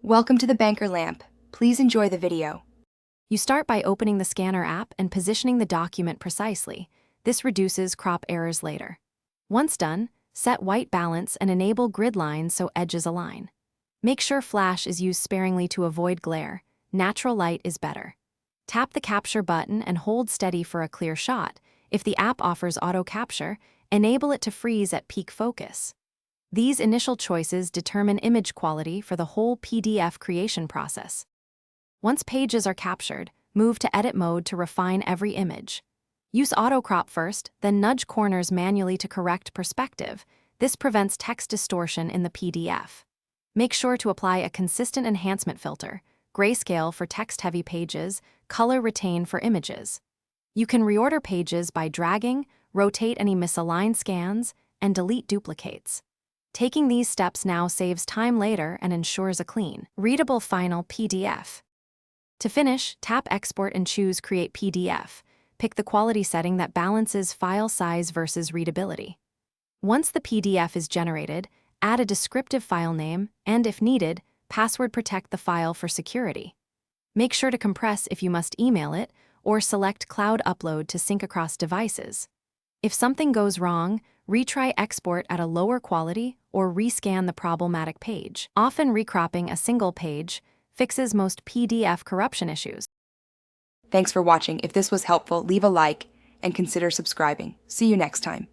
Welcome to the Banker Lamp. Please enjoy the video. You start by opening the scanner app and positioning the document precisely. This reduces crop errors later. Once done, set white balance and enable grid lines so edges align. Make sure flash is used sparingly to avoid glare. Natural light is better. Tap the capture button and hold steady for a clear shot. If the app offers auto capture, enable it to freeze at peak focus. These initial choices determine image quality for the whole PDF creation process. Once pages are captured, move to edit mode to refine every image. Use auto crop first, then nudge corners manually to correct perspective. This prevents text distortion in the PDF. Make sure to apply a consistent enhancement filter, grayscale for text-heavy pages, color retain for images. You can reorder pages by dragging, rotate any misaligned scans, and delete duplicates. Taking these steps now saves time later and ensures a clean, readable final PDF. To finish, tap Export and choose Create PDF. Pick the quality setting that balances file size versus readability. Once the PDF is generated, add a descriptive file name and, if needed, password protect the file for security. Make sure to compress if you must email it, or select Cloud Upload to sync across devices. If something goes wrong, retry export at a lower quality or rescan the problematic page. Often recropping a single page fixes most PDF corruption issues. Thanks for watching. If this was helpful, leave a like and consider subscribing. See you next time.